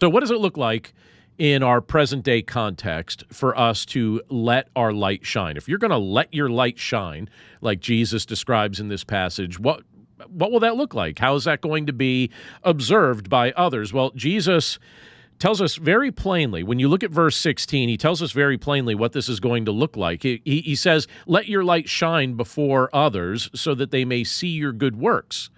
So what does it look like in our present day context for us to let our light shine? If you're going to let your light shine, like Jesus describes in this passage, what will that look like? How is that going to be observed by others? Well, Jesus tells us very plainly, when you look at verse 16, he tells us very plainly what this is going to look like. He says, let your light shine before others so that they may see your good works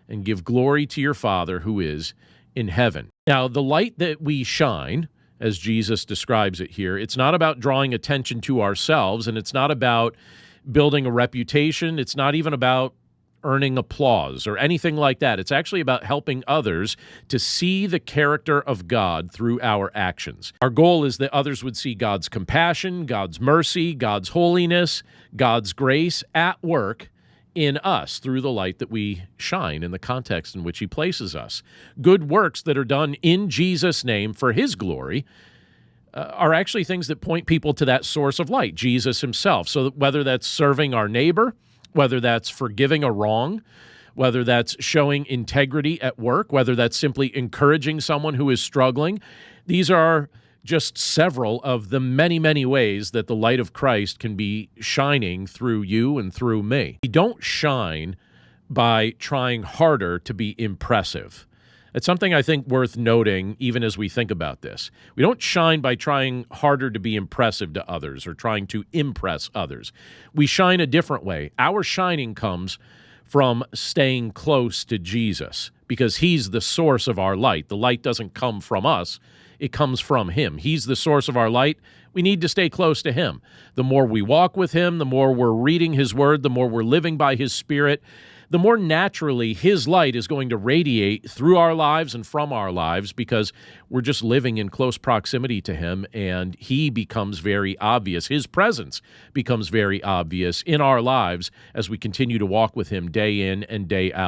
and give glory to your Father who is in heaven. Now, the light that we shine, as Jesus describes it here, it's not about drawing attention to ourselves, and it's not about building a reputation. It's not even about earning applause or anything like that. It's actually about helping others to see the character of God through our actions. Our goal is that others would see God's compassion, God's mercy, God's holiness, God's grace at work in us through the light that we shine in the context in which he places us. Good works that are done in Jesus' name for his glory are actually things that point people to that source of light, Jesus himself. So that whether that's serving our neighbor, whether that's forgiving a wrong, whether that's showing integrity at work, whether that's simply encouraging someone who is struggling, these are just several of the many, many ways that the light of Christ can be shining through you and through me. We don't shine by trying harder to be impressive. It's something I think worth noting even as we think about this. We don't shine by trying harder to be impressive to others or trying to impress others. We shine a different way. Our shining comes from staying close to Jesus because he's the source of our light. The light doesn't come from us. It comes from him. He's the source of our light. We need to stay close to him. The more we walk with him, the more we're reading his word, the more we're living by his Spirit, the more naturally his light is going to radiate through our lives and from our lives because we're just living in close proximity to him, and he becomes very obvious. His presence becomes very obvious in our lives as we continue to walk with him day in and day out.